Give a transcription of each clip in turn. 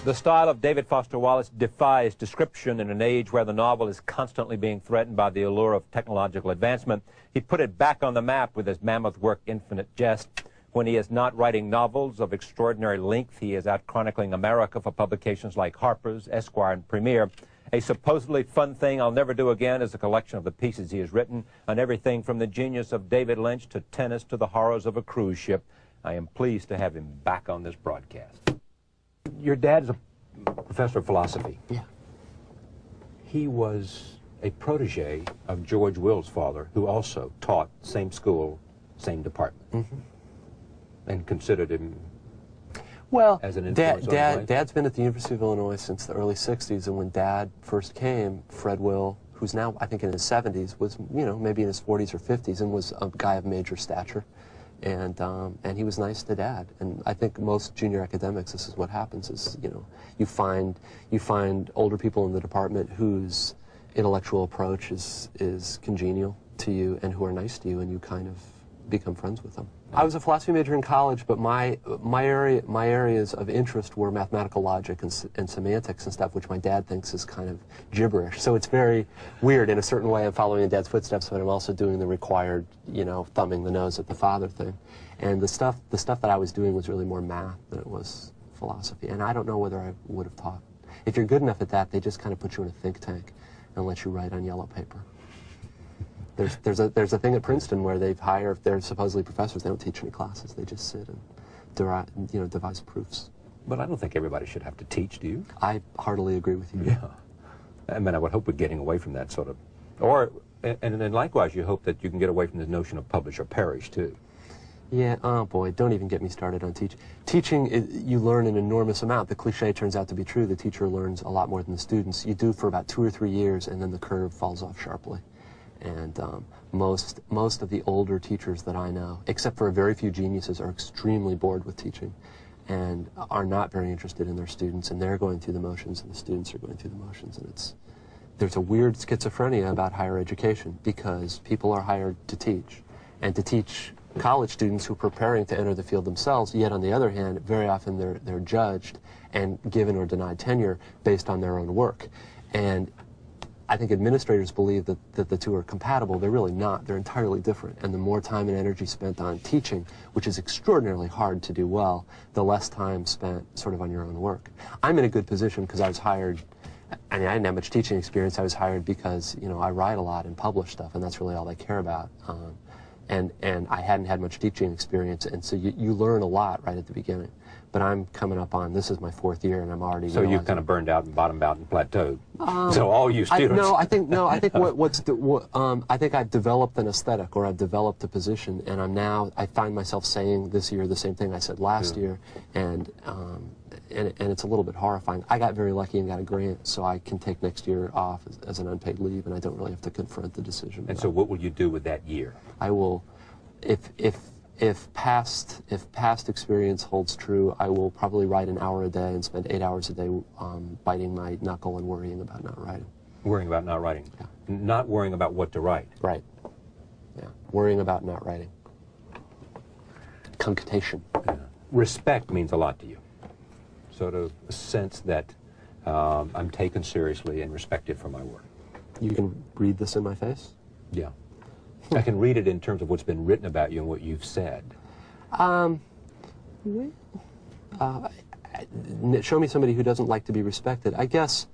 The style of David Foster Wallace defies description in an age where the novel is constantly being threatened by the allure of technological advancement. He put it back on the map with his mammoth work, Infinite Jest. When he is not writing novels of extraordinary length, he is out chronicling America for publications like Harper's, Esquire, and Premiere. A supposedly fun thing I'll never do again is a collection of the pieces he has written on everything from the genius of David Lynch to tennis to the horrors of a cruise ship. I am pleased to have him back on this broadcast. Your dad's a professor of philosophy. Yeah. He was a protege of George Will's father, who also taught same school, same department, and considered him as an influence on his life. Dad's been at the University of Illinois since the early 60s, and when Dad first came, Fred Will, who's now, I think, in his 70s, was, you know, maybe in his 40s or 50s, and was a guy of major stature. And he was nice to Dad. And I think most junior academics, this is what happens, is, you know, you find older people in the department whose intellectual approach is congenial to you and who are nice to you, and you kind of become friends with them. I was a philosophy major in college, but my areas of interest were mathematical logic and semantics and stuff, which my dad thinks is kind of gibberish. So it's very weird. In a certain way, I'm following in Dad's footsteps, but I'm also doing the required, you know, thumbing the nose at the father thing. And the stuff that I was doing was really more math than it was philosophy. And I don't know whether I would have taught. If you're good enough at that, they just kind of put you in a think tank and let you write on yellow paper. There's a thing at Princeton where they're supposedly professors. They don't teach any classes. They just sit and devise proofs. But I don't think everybody should have to teach, do you? I heartily agree with you. Yeah. I mean, I would hope we're getting away from that sort of, and then likewise you hope that you can get away from the notion of publish or perish, too. Yeah, oh boy, don't even get me started on teaching. Teaching, you learn an enormous amount. The cliche turns out to be true. The teacher learns a lot more than the students. You do for about 2 or 3 years, and then the curve falls off sharply. And most of the older teachers that I know, except for a very few geniuses, are extremely bored with teaching and are not very interested in their students, and they're going through the motions and the students are going through the motions. And there's a weird schizophrenia about higher education, because people are hired to teach, and to teach college students who are preparing to enter the field themselves, yet on the other hand, very often they're judged and given or denied tenure based on their own work. And I think administrators believe that the two are compatible. They're really not. They're entirely different. And the more time and energy spent on teaching, which is extraordinarily hard to do well, the less time spent sort of on your own work. I'm in a good position because I was hired. I mean, I didn't have much teaching experience. I was hired because, you know, I write a lot and publish stuff, and that's really all I care about. And I hadn't had much teaching experience, and so you learn a lot right at the beginning. But I'm coming up on, this is my 4th year, and I'm already So you've kind of burned out and bottomed out and plateaued. So all you students. I think I think I've developed an aesthetic, or I've developed a position, and I find myself saying this year the same thing I said last year, and it's a little bit horrifying. I got very lucky and got a grant, so I can take next year off as an unpaid leave, and I don't really have to confront the decision. And so what will you do with that year? I will, if past experience holds true, I will probably write an hour a day and spend 8 hours a day biting my knuckle and worrying about not writing. Worrying about not writing? Yeah. Not worrying about what to write? Right. Yeah. Worrying about not writing. Concatenation. Yeah. Respect means a lot to you. Sort of a sense that I'm taken seriously and respected for my work. You can read this in my face? Yeah. I can read it in terms of what's been written about you and what you've said. Show me somebody who doesn't like to be respected. I guess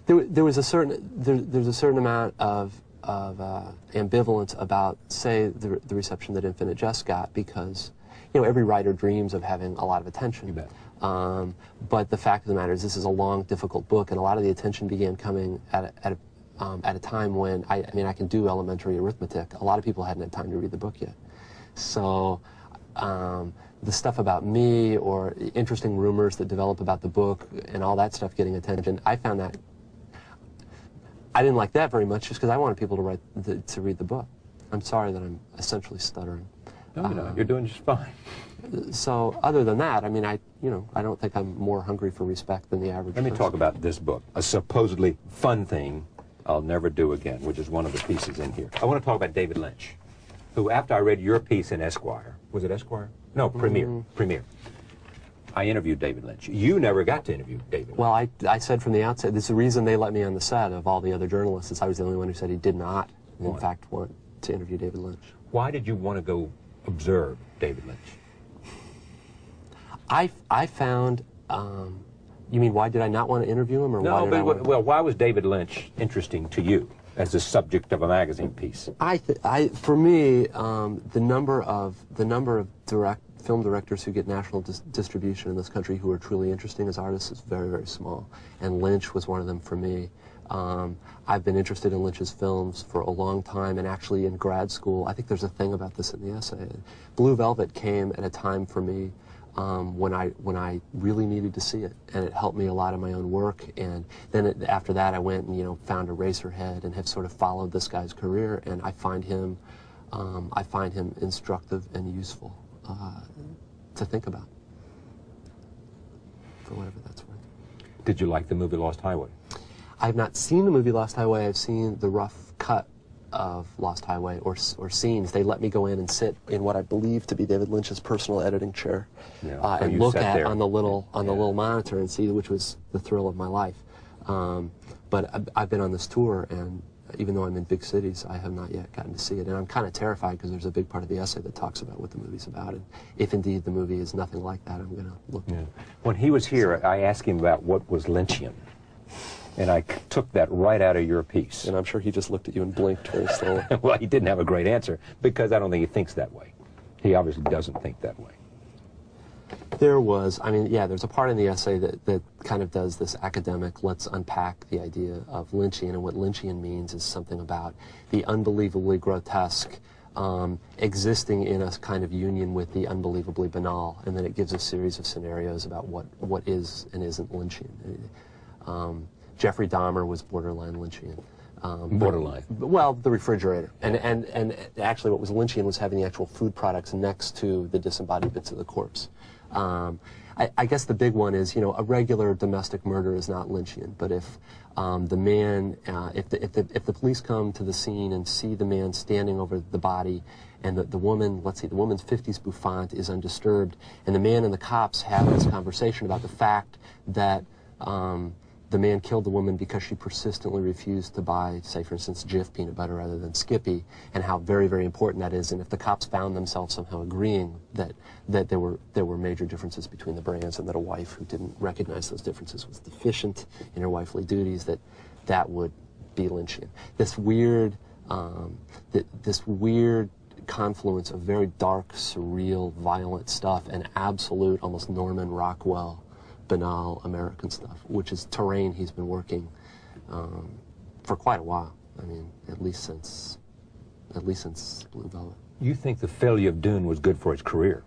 there's a certain amount of ambivalence about, say, the reception that Infinite Jest got, because, you know, every writer dreams of having a lot of attention. You bet. But the fact of the matter is, this is a long, difficult book, and a lot of the attention began coming at a time when, I mean, I can do elementary arithmetic. A lot of people hadn't had time to read the book yet. So the stuff about me, or interesting rumors that develop about the book, and all that stuff getting attention, I found that, I didn't like that very much, just because I wanted people to read the book. I'm sorry that I'm essentially stuttering. No, you're doing just fine. So other than that, I mean, I don't think I'm more hungry for respect than the average person. Let me talk about this book, a supposedly fun thing I'll never do again, which is one of the pieces in here. I want to talk about David Lynch, who, after I read your piece in Esquire, was it Esquire? No, Premiere. Premiere. I interviewed David Lynch. You never got to interview David Lynch. Well, I said from the outset, this is the reason they let me on the set of all the other journalists, is I was the only one who said he did not, in fact, want to interview David Lynch. Why did you want to go observe David Lynch? I found, you mean why did I not want to interview him, or no, why did I want to... well, why was David Lynch interesting to you as the subject of a magazine piece? For me, the number of film directors who get national distribution in this country who are truly interesting as artists is very, very small, and Lynch was one of them for me. I've been interested in Lynch's films for a long time, and actually in grad school, I think there's a thing about this in the essay. Blue Velvet came at a time for me when I really needed to see it, and it helped me a lot in my own work. And then after that, I went and found Eraserhead and have sort of followed this guy's career, and I find him instructive and useful to think about, for whatever that's worth. Did you like the movie Lost Highway? I have not seen the movie Lost Highway. I've seen the rough cut of Lost Highway, or scenes. They let me go in and sit in what I believe to be David Lynch's personal editing chair, and look at on the little monitor and see, which was the thrill of my life. But I've been on this tour, and even though I'm in big cities, I have not yet gotten to see it, and I'm kind of terrified because there's a big part of the essay that talks about what the movie's about, and if indeed the movie is nothing like that, I'm going to look. Yeah. When he was here, I asked him about what was Lynchian. And I took that right out of your piece. And I'm sure he just looked at you and blinked very slowly. Well, he didn't have a great answer, because I don't think he thinks that way. He obviously doesn't think that way. There's a part in the essay that kind of does this academic, let's unpack the idea of Lynchian, and what Lynchian means is something about the unbelievably grotesque existing in a kind of union with the unbelievably banal, and then it gives a series of scenarios about what is and isn't Lynchian. Jeffrey Dahmer was borderline Lynchian. Borderline? Well, the refrigerator. And actually what was Lynchian was having the actual food products next to the disembodied bits of the corpse. I guess the big one is, a regular domestic murder is not Lynchian, but if the man, if the police come to the scene and see the man standing over the body, and the woman, let's say the woman's 50s bouffant is undisturbed, and the man and the cops have this conversation about the fact that the man killed the woman because she persistently refused to buy, say, for instance, Jif peanut butter rather than Skippy, and how very, very important that is. And if the cops found themselves somehow agreeing that there were major differences between the brands, and that a wife who didn't recognize those differences was deficient in her wifely duties, that would be Lynchian. This weird confluence of very dark, surreal, violent stuff and absolute, almost Norman Rockwell, banal American stuff, which is terrain he's been working for quite a while. I mean, at least since Blue Velvet. You think the failure of Dune was good for his career?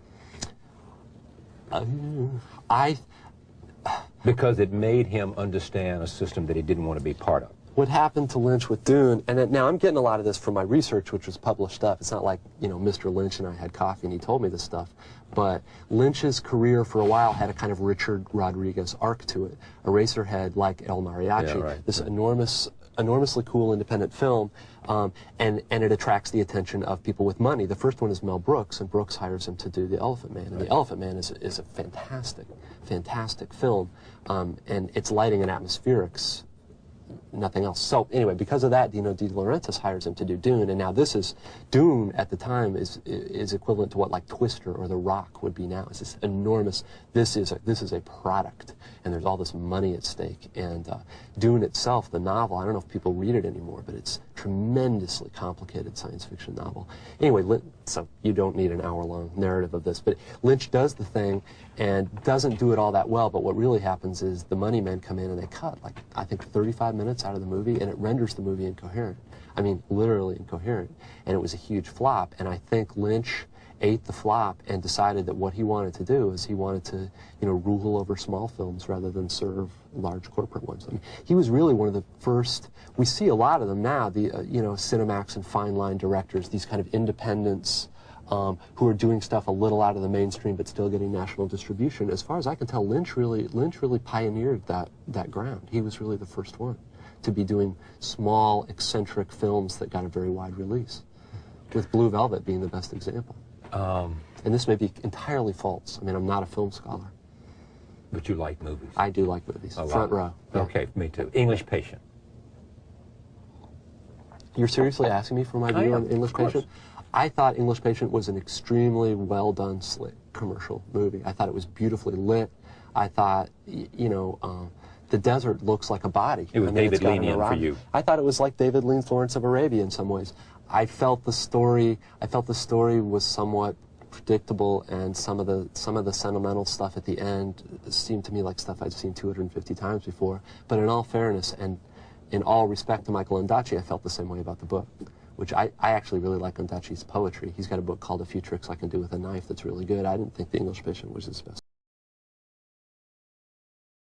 Because it made him understand a system that he didn't want to be part of. What happened to Lynch with Dune, and now I'm getting a lot of this from my research, which was published up. It's not like, Mr. Lynch and I had coffee and he told me this stuff. But Lynch's career for a while had a kind of Richard Rodriguez arc to it. Eraserhead, like El Mariachi, this enormously cool independent film, and it attracts the attention of people with money. The first one is Mel Brooks, and Brooks hires him to do The Elephant Man. And The Elephant Man is a fantastic film, and its lighting and atmospherics, nothing else. So anyway, because of that, Dino De Laurentiis hires him to do Dune, and now Dune at the time is equivalent to what like Twister or The Rock would be now. It's this enormous. This is a product, and there's all this money at stake. And Dune itself, the novel, I don't know if people read it anymore, but it's tremendously complicated science fiction novel. Anyway, so you don't need an hour-long narrative of this, but Lynch does the thing and doesn't do it all that well, but what really happens is the money men come in and they cut, like, I think 35 minutes out of the movie, and it renders the movie incoherent. I mean, literally incoherent. And it was a huge flop, and I think Lynch ate the flop and decided that what he wanted to do is he wanted to, rule over small films rather than serve large corporate ones. I mean, he was really one of the first, we see a lot of them now, the, Cinemax and Fine Line directors, these kind of independents who are doing stuff a little out of the mainstream but still getting national distribution. As far as I can tell, Lynch really pioneered that ground. He was really the first one to be doing small, eccentric films that got a very wide release, with Blue Velvet being the best example. And this may be entirely false. I mean, I'm not a film scholar. But you like movies. I do like movies. A Front lot. row. Yeah. Okay, me too. English Patient. You're seriously asking me for my I view am, on English of course. Patient? I thought English Patient was an extremely well-done, slick commercial movie. I thought it was beautifully lit. I thought, the desert looks like a body. It was David Leanian for you. I thought it was like David Lean's Lawrence of Arabia in some ways. I felt the story was somewhat predictable, and some of the sentimental stuff at the end seemed to me like stuff I'd seen 250 times before. But in all fairness and in all respect to Michael Ondaatje, I felt the same way about the book, which I actually really like Ondaatje's poetry. He's got a book called A Few Tricks I Can Do with a Knife that's really good. I didn't think The English Patient was his best.